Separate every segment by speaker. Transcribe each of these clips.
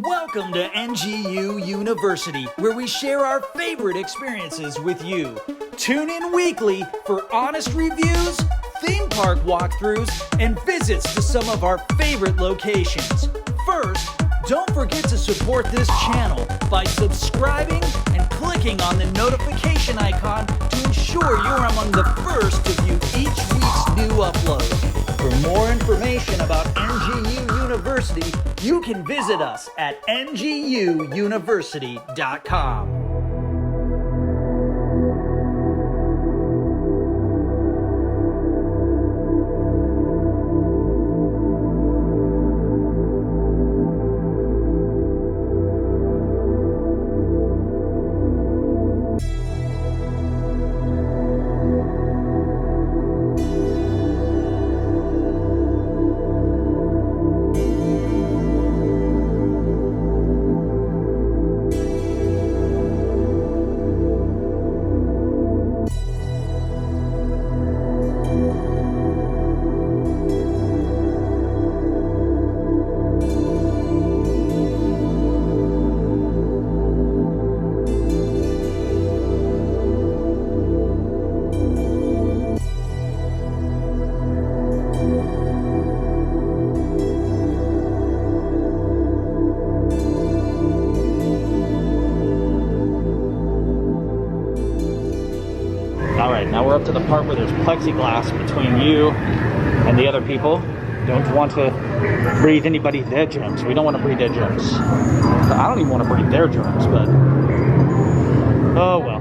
Speaker 1: Welcome to NGU University, where we share our favorite experiences with you. Tune in weekly for honest reviews, theme park walkthroughs, and visits to some of our favorite locations. First, don't forget to support this channel by subscribing and clicking on the notification icon to ensure you're among the first to view each week's new upload. For more information about NGU University, you can visit us at nguuniversity.com.
Speaker 2: Alright, now we're up to the part where there's plexiglass between you and the other people. Don't want to breathe anybody's their germs. We don't want to breathe their germs. I don't even want to breathe their germs, but oh well.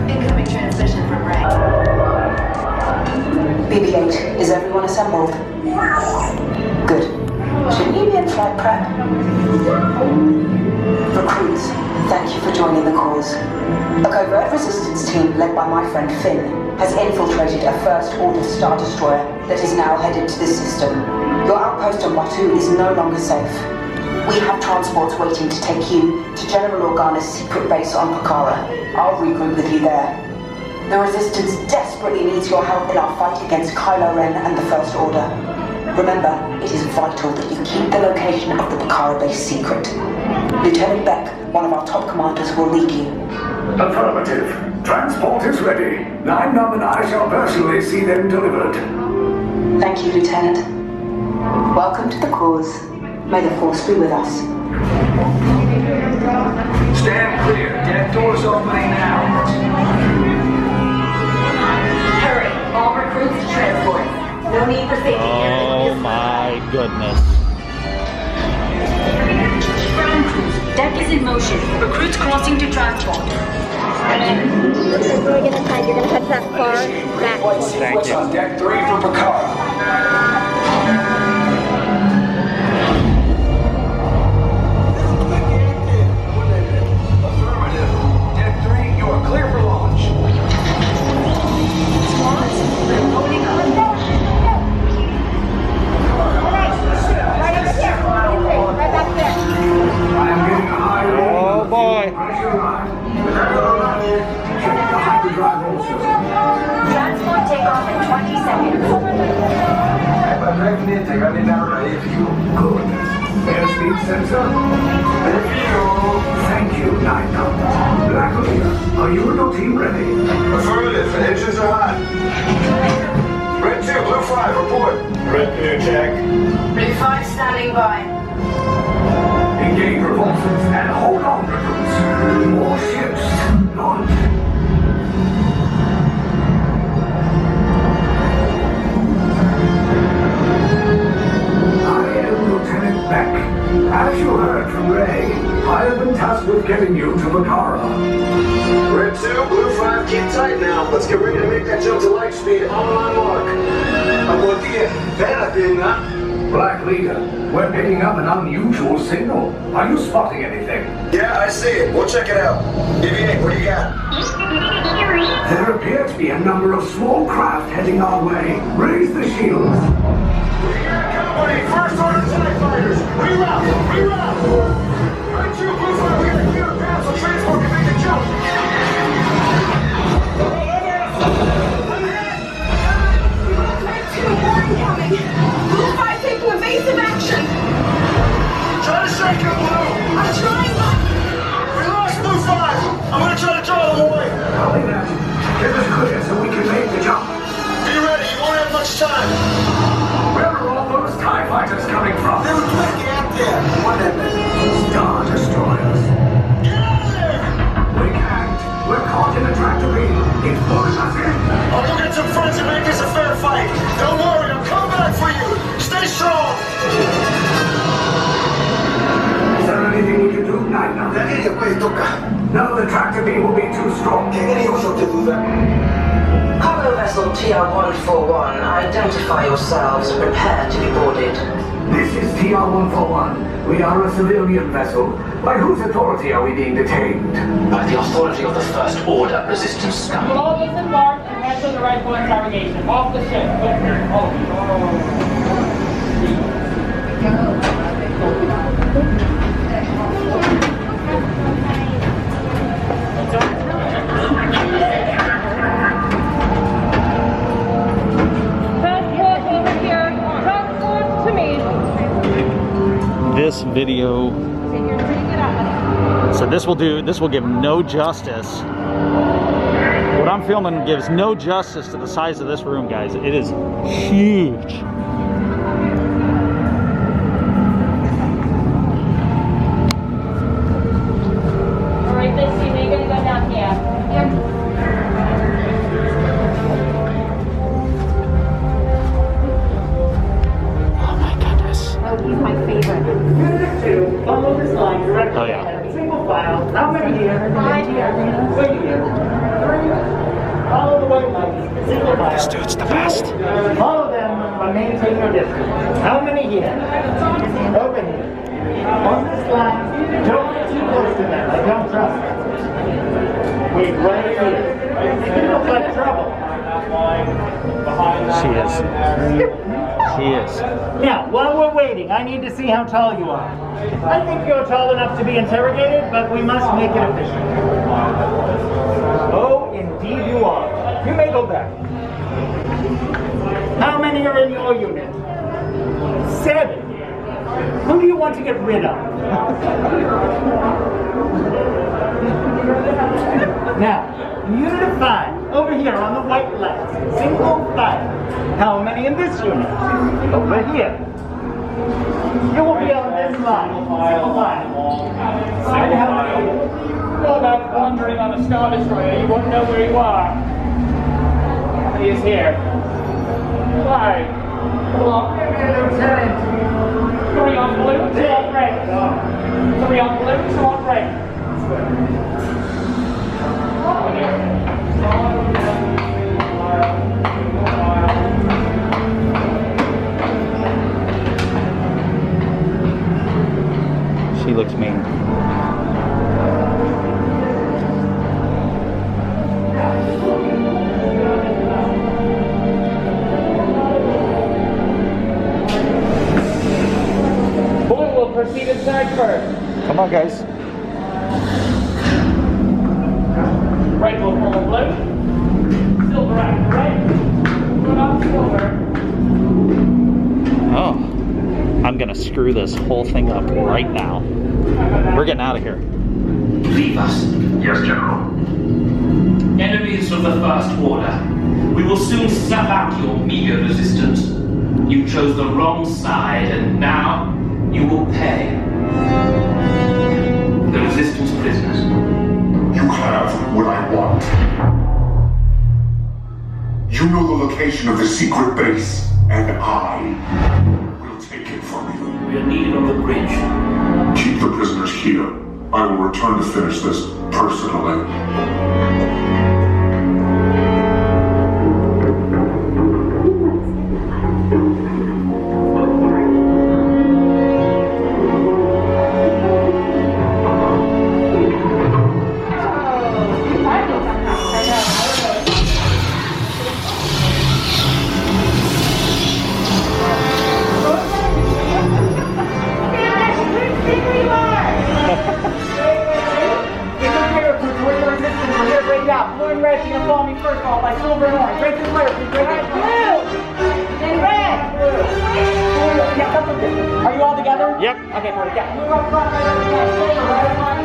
Speaker 3: Incoming transmission from Ray. BB-8, is everyone assembled? Good. Shouldn't you be in flight prep? Recruits, thank you for joining the cause. A covert resistance team led by my friend Finn has infiltrated a first-order Star Destroyer that is now headed to this system. Your outpost on Batu is no longer safe. We have transports waiting to take you to General Organa's secret base on Pokhara. I'll regroup with you there. The Resistance desperately needs your help in our fight against Kylo Ren and the First Order. Remember, it is vital that you keep the location of the Pokhara base secret. Lieutenant Beck, one of our top commanders, will lead you.
Speaker 4: Affirmative. Transport is ready. Nine Num and I shall personally see them delivered.
Speaker 3: Thank you, Lieutenant. Welcome to the cause. May the Force be with us.
Speaker 4: Stand clear. Deck doors opening now.
Speaker 3: Hurry, all recruits to transport. No need for safety gear.
Speaker 2: Oh my goodness.
Speaker 3: Ground crews, deck is in motion. Recruits crossing to transport.
Speaker 5: Before we get inside, you're gonna touch that far back.
Speaker 2: Thank you.
Speaker 4: On deck 3 for Pokhara. Affirmative. Deck 3, you are clear for launch.
Speaker 3: Squads, we're loading up.
Speaker 5: Right back there.
Speaker 4: I am getting a high rating.
Speaker 2: Oh boy.
Speaker 4: Pressure line. Check the hyperdrive also.
Speaker 3: Transport takeoff in 20 seconds.
Speaker 4: Good. Airspeed sensor. Thank you, Nine Num. Black Leader, are you and your team ready?
Speaker 6: Affirmative. Engines are hot. Red 2, Blue 5, report. Red 2, check.
Speaker 3: Blue 5 standing by.
Speaker 4: Engage repulsors and hold on, recruits. More ships. Launch. I am Lieutenant Beck. As you heard from Ray, I have been tasked with getting you to Pokhara.
Speaker 6: Red 2, Blue 5, keep tight now. Let's get ready to make that jump to light speed on my mark. About to get better than that.
Speaker 4: Black Leader, we're picking up an unusual signal. Are you spotting anything?
Speaker 6: Yeah, I see it. We'll check it out. BB-8, what do you got?
Speaker 4: There appear to be a number of small craft heading our way. Raise the shields.
Speaker 6: We got company. First order TIE fighters. Reroute. Reroute. Red 2, Blue 5, we got a clear path for transport conveyance.
Speaker 4: No, the tractor beam will be too strong.
Speaker 3: Cargo vessel TR-141, identify yourselves and prepare to be boarded.
Speaker 4: This is TR-141. We are a civilian vessel. By whose authority are we being detained?
Speaker 7: By the authority of the First Order Resistance scum.
Speaker 8: Will all disembark and head to the rightful interrogation. Off the ship.
Speaker 5: Passport over here. Passport to me.
Speaker 2: This video, so this will give no justice. What I'm filming gives no justice to the size of this room, guys. It is huge.
Speaker 5: All right, let's see. We're gonna go down here.
Speaker 2: Oh my goodness.
Speaker 5: Oh, he's my favorite.
Speaker 8: Unit 2, follow this line directly.
Speaker 2: Oh, yeah.
Speaker 8: ahead. Single file. How many here? 5 here. Wait here. 3. Follow the white lines. Single file.
Speaker 2: This dude's the best.
Speaker 8: Follow them and maintain your distance. How many here? Over here. On this line, don't get too close to them. I don't trust them. Wait right here. You look like trouble.
Speaker 2: She is. She is.
Speaker 8: Now, while we're waiting, I need to see how tall you are. I think you're tall enough to be interrogated, but we must make it official. Oh, indeed you are. You may go back. How many are in your unit? 7. Who do you want to get rid of? Now, unit of 5, over here on the white left, single file. How many in this unit? Over here. You will be on this line, single file. And how many?
Speaker 9: Go back wandering on a Star Destroyer, you won't know where you are. He is here. 5. Come on. 3 on blue, 2 on red. 3 on blue, 2 on red.
Speaker 2: She looks mean.
Speaker 9: Blue will proceed inside first.
Speaker 2: Come on, guys.
Speaker 9: Red will follow blue. Silver after red. Put on silver.
Speaker 2: Oh, I'm gonna screw this whole thing up right now. We're getting out of here.
Speaker 7: Leave us.
Speaker 4: Yes, General.
Speaker 7: Enemies of the First Order. We will soon snuff out your meager resistance. You chose the wrong side, and now you will pay. The resistance prisoners.
Speaker 10: You have what I want. You know the location of the secret base, and I will take it from you.
Speaker 7: We are needed on the bridge.
Speaker 10: Keep the prisoners here. I will return to finish this personally.
Speaker 8: Blue and red, you can follow me first off by silver and orange. Right this way, please. Right here. Blue and red. Blue. Yeah, that's okay. Are you all together?
Speaker 2: Yep.
Speaker 8: Okay, perfect. Yeah. Blue up front, right up front. Silver, right up front.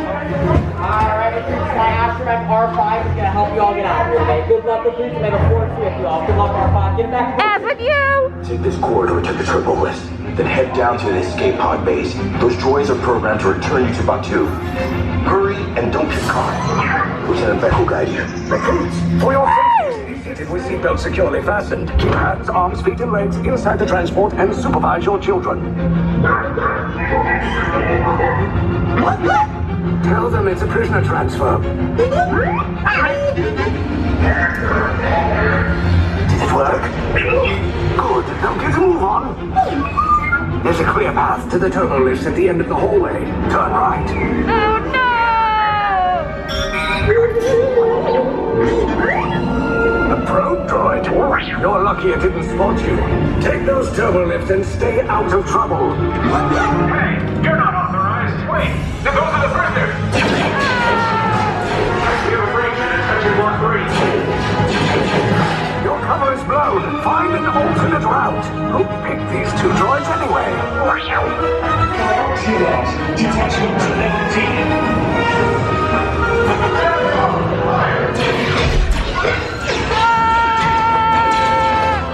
Speaker 8: Alright, my astromech R5 is going to help you all get out of here, okay? Good luck with you. Make a force with you all. Good luck, R5. Get back.
Speaker 5: As with you.
Speaker 6: Take this corridor to the Triple List, then head down to the escape pod base. Those droids are programmed to return you to Batu. Hurry and don't get caught. Lieutenant Beck will guide you.
Speaker 4: Recruits, for your safety, stay seated with seatbelts securely fastened. Keep hands, arms, feet, and legs inside the transport and supervise your children.
Speaker 3: What?
Speaker 4: Tell them it's a prisoner transfer. Did it work? Good. Now get a move on. There's a clear path to the turbo lifts at the end of the hallway. Turn right.
Speaker 5: Oh no!
Speaker 4: A probe droid. You're lucky it didn't spot you. Take those turbo lifts and stay out of trouble.
Speaker 10: Hey, you're not authorized. Wait, those are the prisoners. I see a break in section 1-3.
Speaker 4: Your cover is blown. Find an alternate route. Who picked these two droids anyway?
Speaker 10: Detachment to level T.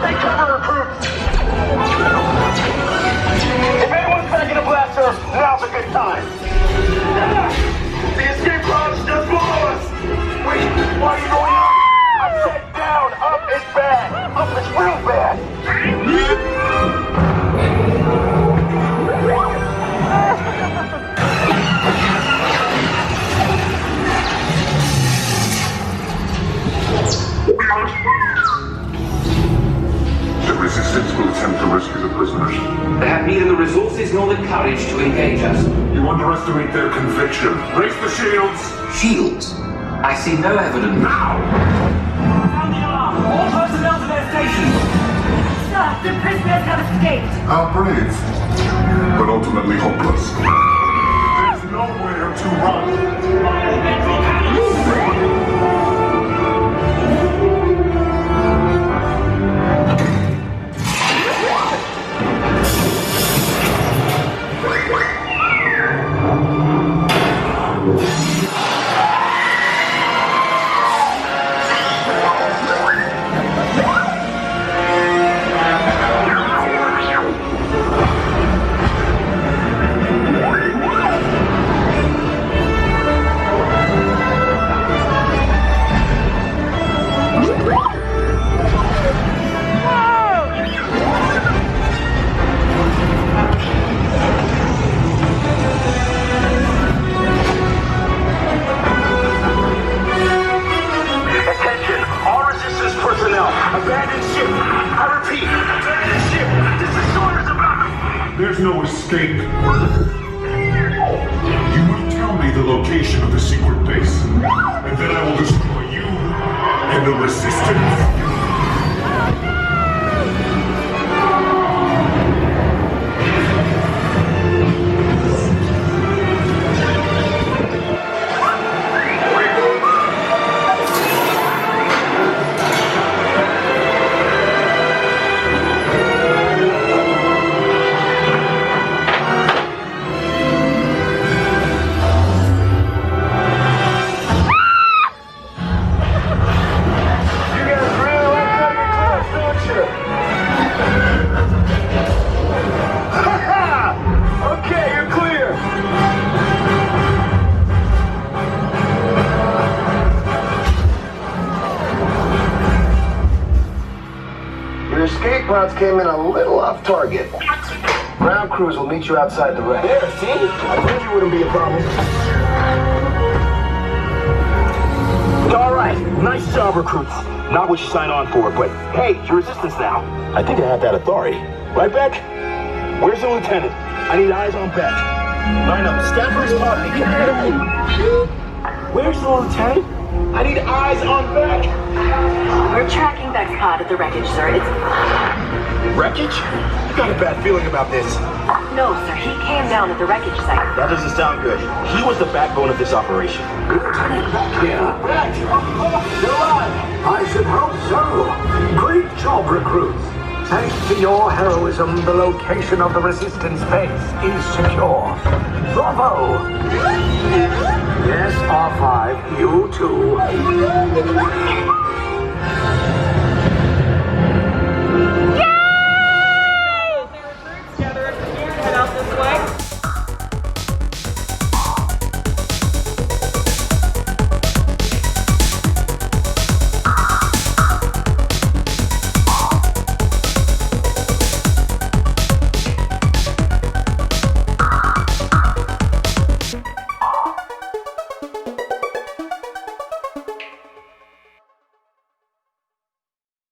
Speaker 8: Take cover, recruits! If anyone's packing a blaster, now's a good time. The escape pods just below us! Wait, why are you going up? I said down, up is bad. Up is real bad.
Speaker 10: The Resistance will attempt to rescue the prisoners.
Speaker 7: They have neither the resources nor the courage to engage us.
Speaker 10: You underestimate their conviction. Raise the shields!
Speaker 7: Shields? I see no evidence.
Speaker 10: Now!
Speaker 7: Sound the alarm! All personnel to their stations!
Speaker 5: Sir, the prisoners have escaped.
Speaker 10: How brave, but ultimately hopeless. There's nowhere to run.
Speaker 7: Fire the ventral cannons!
Speaker 10: There's no escape. You will tell me the location of the secret base, and then I will destroy you and the Resistance.
Speaker 11: Pods came in a little off target. Ground crews will meet you outside the wreck.
Speaker 8: There, see? I told you wouldn't be a problem. All right, nice job, recruits. Not what you signed on for, but hey, you're Resistance now. I think I have that authority. Right, Beck? Where's the lieutenant? I need eyes on Beck. Line up, Stafford's pod. Where's the lieutenant? I need eyes on Beck.
Speaker 12: We're tracking Beck's pod at the wreckage, sir. It's...
Speaker 11: Wreckage? I got a bad feeling about this.
Speaker 12: No, sir. He came down at the wreckage site.
Speaker 8: That doesn't sound good. He was the backbone of this operation.
Speaker 4: Lieutenant Beck here. Beck! You're alive! I should hope so. Great job, recruits. Thanks to your heroism, the location of the Resistance base is secure. Bravo! Yes, R5, you too.